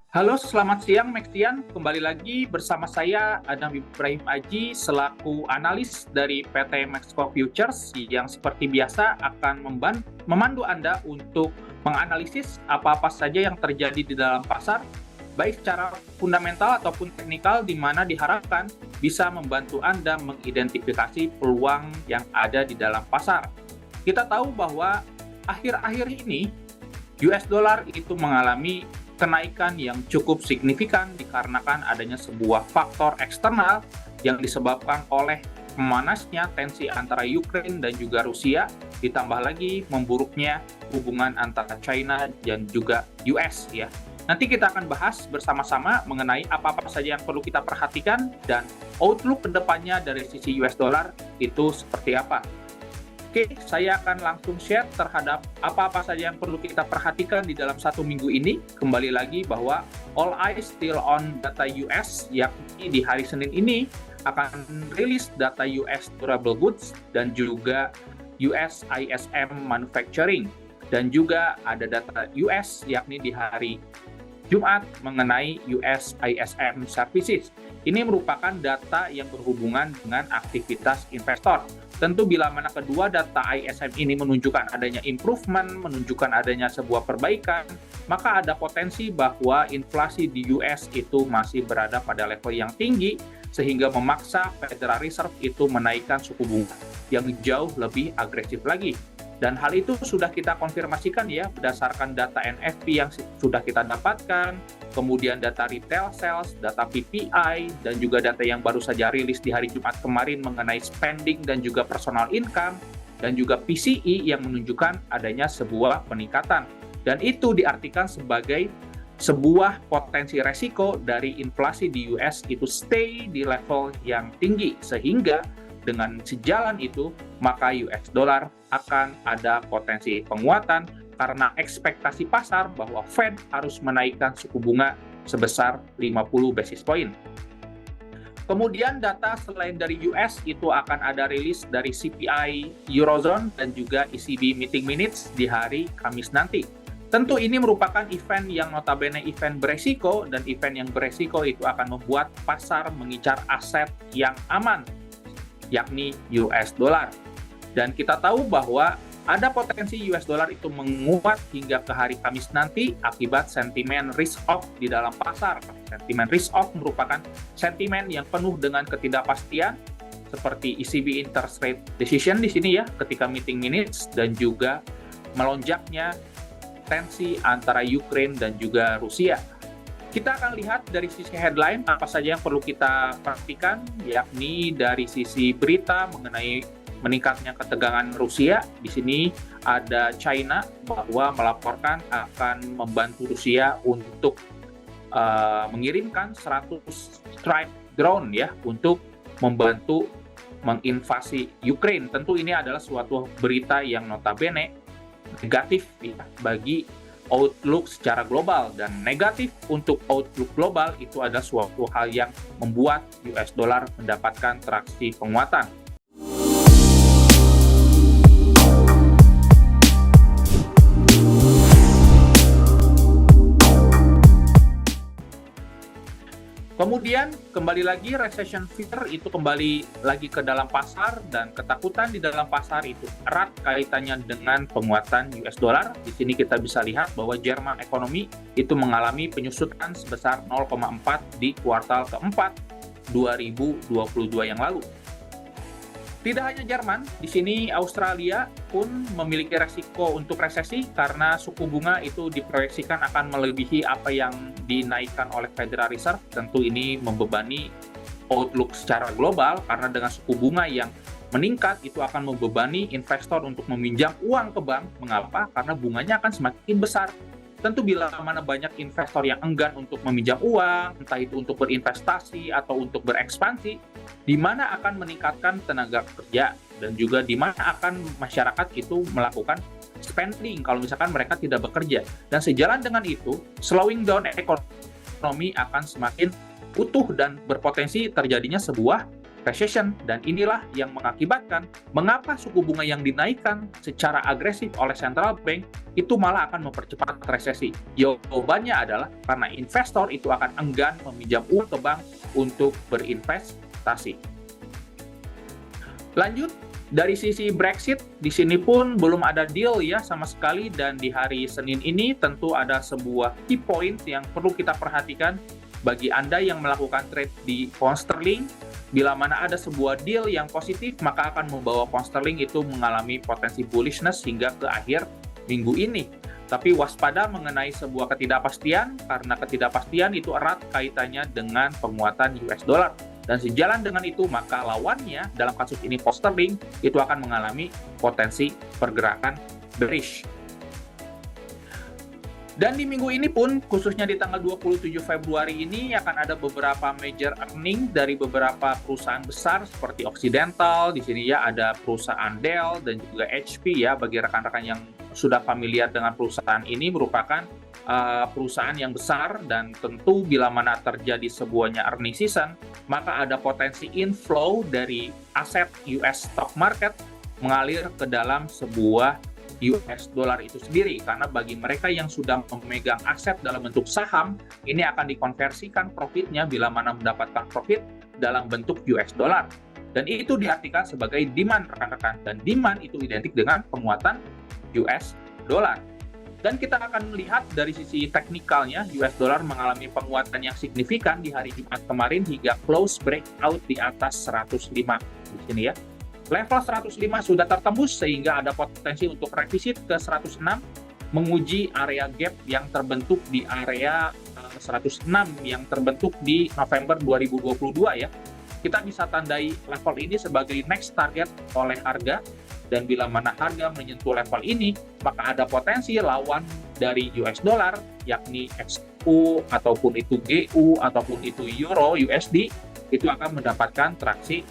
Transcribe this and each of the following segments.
Halo, selamat siang, Mektian. Kembali lagi bersama saya, Adam Ibrahim Aji, selaku analis dari PT Maxco Futures, yang seperti biasa akan memandu Anda untuk menganalisis apa-apa saja yang terjadi di dalam pasar, baik secara fundamental ataupun teknikal, di mana diharapkan bisa membantu Anda mengidentifikasi peluang yang ada di dalam pasar. Kita tahu bahwa akhir-akhir ini US dollar itu mengalami kenaikan yang cukup signifikan dikarenakan adanya sebuah faktor eksternal yang disebabkan oleh memanasnya tensi antara Ukraina dan juga Rusia, ditambah lagi memburuknya hubungan antara China dan juga US ya. Nanti kita akan bahas bersama-sama mengenai apa-apa saja yang perlu kita perhatikan dan outlook kedepannya dari sisi US dollar itu seperti apa. Oke, saya akan langsung share terhadap apa-apa saja yang perlu kita perhatikan di dalam satu minggu ini. Kembali lagi bahwa all eyes still on data US, yakni di hari Senin ini akan rilis data US durable goods dan juga US ISM manufacturing. Dan juga ada data US yakni di hari Jumat mengenai US ISM services. Ini merupakan data yang berhubungan dengan aktivitas investor. Tentu bila mana kedua data ISM ini menunjukkan adanya improvement, menunjukkan adanya sebuah perbaikan, maka ada potensi bahwa inflasi di US itu masih berada pada level yang tinggi, sehingga memaksa Federal Reserve itu menaikkan suku bunga yang jauh lebih agresif lagi. Dan hal itu sudah kita konfirmasikan ya berdasarkan data NFP yang sudah kita dapatkan, kemudian data retail sales, data PPI, dan juga data yang baru saja rilis di hari Jumat kemarin mengenai spending dan juga personal income, dan juga PCE yang menunjukkan adanya sebuah peningkatan. Dan itu diartikan sebagai sebuah potensi resiko dari inflasi di US itu stay di level yang tinggi, sehingga dengan sejalan itu, maka US dollar akan ada potensi penguatan karena ekspektasi pasar bahwa Fed harus menaikkan suku bunga sebesar 50 basis point. Kemudian data selain dari US itu akan ada rilis dari CPI Eurozone dan juga ECB meeting minutes di hari Kamis nanti. Tentu ini merupakan event yang notabene event beresiko, dan event yang beresiko itu akan membuat pasar mengincar aset yang aman, yakni US dollar. Dan kita tahu bahwa ada potensi US dollar itu menguat hingga ke hari Kamis nanti akibat sentimen risk off di dalam pasar. Sentimen risk off merupakan sentimen yang penuh dengan ketidakpastian seperti ECB interest rate decision di sini ya ketika meeting minutes, dan juga melonjaknya tensi antara Ukraina dan juga Rusia. Kita akan lihat dari sisi headline apa saja yang perlu kita perhatikan, yakni dari sisi berita mengenai meningkatnya ketegangan Rusia. Di sini ada China bahwa melaporkan akan membantu Rusia untuk mengirimkan 100 strike drone ya untuk membantu menginvasi Ukraina. Tentu ini adalah suatu berita yang notabene negatif ya, bagi outlook secara global, dan negatif untuk outlook global itu adalah suatu hal yang membuat US dollar mendapatkan traksi penguatan. Kemudian kembali lagi recession fear itu kembali lagi ke dalam pasar, dan ketakutan di dalam pasar itu erat kaitannya dengan penguatan US dollar. Di sini kita bisa lihat bahwa Jerman ekonomi itu mengalami penyusutan sebesar 0,4 di kuartal keempat 2022 yang lalu. Tidak hanya Jerman, di sini Australia pun memiliki resiko untuk resesi karena suku bunga itu diproyeksikan akan melebihi apa yang dinaikkan oleh Federal Reserve. Tentu ini membebani outlook secara global karena dengan suku bunga yang meningkat itu akan membebani investor untuk meminjam uang ke bank. Mengapa? Karena bunganya akan semakin besar. Tentu bila mana banyak investor yang enggan untuk meminjam uang, entah itu untuk berinvestasi atau untuk berekspansi, di mana akan meningkatkan tenaga kerja, dan juga di mana akan masyarakat itu melakukan spending kalau misalkan mereka tidak bekerja. Dan sejalan dengan itu, slowing down ekonomi akan semakin utuh dan berpotensi terjadinya sebuah recession, dan inilah yang mengakibatkan mengapa suku bunga yang dinaikkan secara agresif oleh central bank itu malah akan mempercepat resesi. Jawabannya adalah karena investor itu akan enggan meminjam uang ke bank untuk berinvestasi. Lanjut, dari sisi Brexit, di sini pun belum ada deal ya sama sekali, dan di hari Senin ini tentu ada sebuah key point yang perlu kita perhatikan bagi Anda yang melakukan trade di pound sterling. Bila mana ada sebuah deal yang positif, maka akan membawa pound sterling itu mengalami potensi bullishness hingga ke akhir minggu ini. Tapi waspada mengenai sebuah ketidakpastian, karena ketidakpastian itu erat kaitannya dengan penguatan US dollar. Dan sejalan dengan itu, maka lawannya dalam kasus ini pound sterling itu akan mengalami potensi pergerakan bearish. Dan di minggu ini pun, khususnya di tanggal 27 Februari ini, akan ada beberapa major earning dari beberapa perusahaan besar seperti Occidental. Di sini ya ada perusahaan Dell dan juga HP ya. Bagi rekan-rekan yang sudah familiar dengan perusahaan ini, merupakan perusahaan yang besar, dan tentu bila mana terjadi sebuahnya earning season, maka ada potensi inflow dari aset US stock market mengalir ke dalam sebuah US dollar itu sendiri, karena bagi mereka yang sudah memegang aset dalam bentuk saham, ini akan dikonversikan profitnya bila mana mendapatkan profit dalam bentuk US dollar. Dan itu diartikan sebagai demand, rekan-rekan, dan demand itu identik dengan penguatan US dollar. Dan kita akan melihat dari sisi teknikalnya, US dollar mengalami penguatan yang signifikan di hari Jumat kemarin hingga close breakout di atas 105 di sini ya. Level 105 sudah tertembus sehingga ada potensi untuk revisit ke 106, menguji area gap yang terbentuk di area 106 yang terbentuk di November 2022 ya. Kita bisa tandai level ini sebagai next target oleh harga, dan bila mana harga menyentuh level ini, maka ada potensi lawan dari US dollar, yakni XU ataupun itu GU ataupun itu Euro USD, itu akan mendapatkan traksi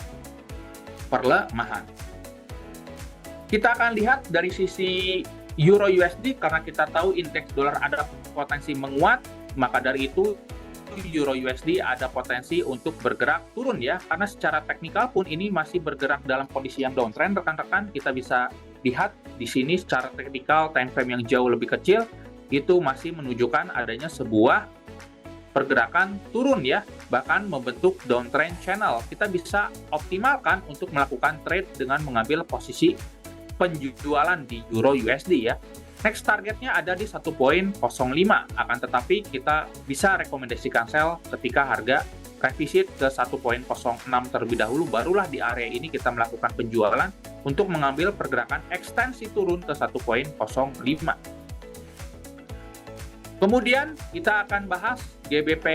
perlemahan. Kita akan lihat dari sisi Euro USD, karena kita tahu indeks dolar ada potensi menguat, maka dari itu Euro USD ada potensi untuk bergerak turun ya, karena secara teknikal pun ini masih bergerak dalam kondisi yang downtrend. Rekan-rekan, kita bisa lihat di sini secara teknikal time frame yang jauh lebih kecil itu masih menunjukkan adanya sebuah pergerakan turun ya, bahkan membentuk downtrend channel. Kita bisa optimalkan untuk melakukan trade dengan mengambil posisi penjualan di Euro USD ya. Next targetnya ada di 1.05, akan tetapi kita bisa rekomendasikan sell ketika harga revisit ke 1.06 terlebih dahulu, barulah di area ini kita melakukan penjualan untuk mengambil pergerakan ekstensi turun ke 1.05. Kemudian kita akan bahas GBP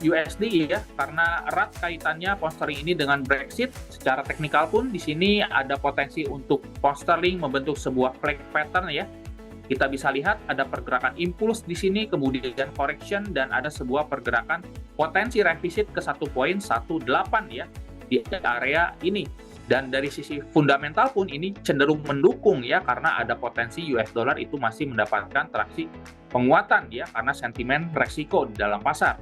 USD ya, karena erat kaitannya pound sterling ini dengan Brexit. Secara teknikal pun di sini ada potensi untuk pound sterling membentuk sebuah flag pattern ya. Kita bisa lihat ada pergerakan impuls di sini, kemudian correction, dan ada sebuah pergerakan potensi revisit ke 1.18 ya di area ini. Dan dari sisi fundamental pun ini cenderung mendukung ya, karena ada potensi US dollar itu masih mendapatkan traksi penguatan ya, karena sentimen resiko di dalam pasar.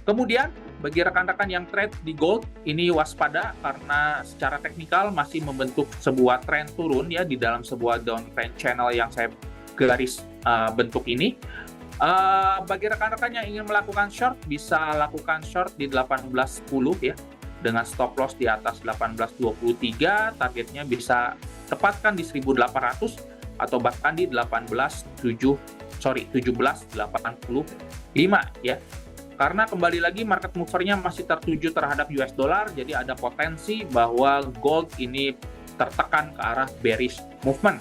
Kemudian bagi rekan-rekan yang trade di gold, ini waspada karena secara teknikal masih membentuk sebuah tren turun ya di dalam sebuah downtrend channel yang saya garis bentuk ini. Bagi rekan-rekan yang ingin melakukan short, bisa lakukan short di 18.10 ya, dengan stop loss di atas 18.23, targetnya bisa tepatkan di 1.800 atau bahkan di 17.85 ya. Karena kembali lagi market movernya masih tertuju terhadap US dollar, jadi ada potensi bahwa gold ini tertekan ke arah bearish movement.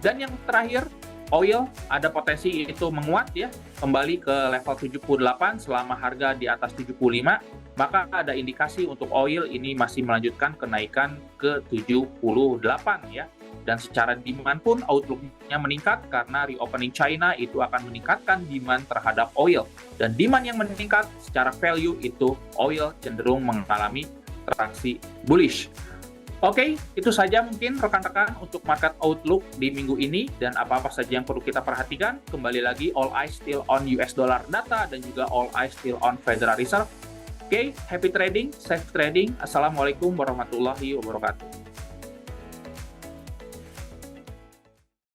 Dan yang terakhir, oil ada potensi itu menguat ya, kembali ke level 78 selama harga di atas 75, maka ada indikasi untuk oil ini masih melanjutkan kenaikan ke 78 ya. Dan secara demand pun outlook-nya meningkat karena reopening China itu akan meningkatkan demand terhadap oil. Dan demand yang meningkat secara value itu oil cenderung mengalami traksi bullish. Oke, itu saja mungkin rekan-rekan untuk market outlook di minggu ini dan apa-apa saja yang perlu kita perhatikan. Kembali lagi, all eyes still on US dollar data dan juga all eyes still on Federal Reserve. Oke, happy trading, safe trading. Assalamualaikum warahmatullahi wabarakatuh.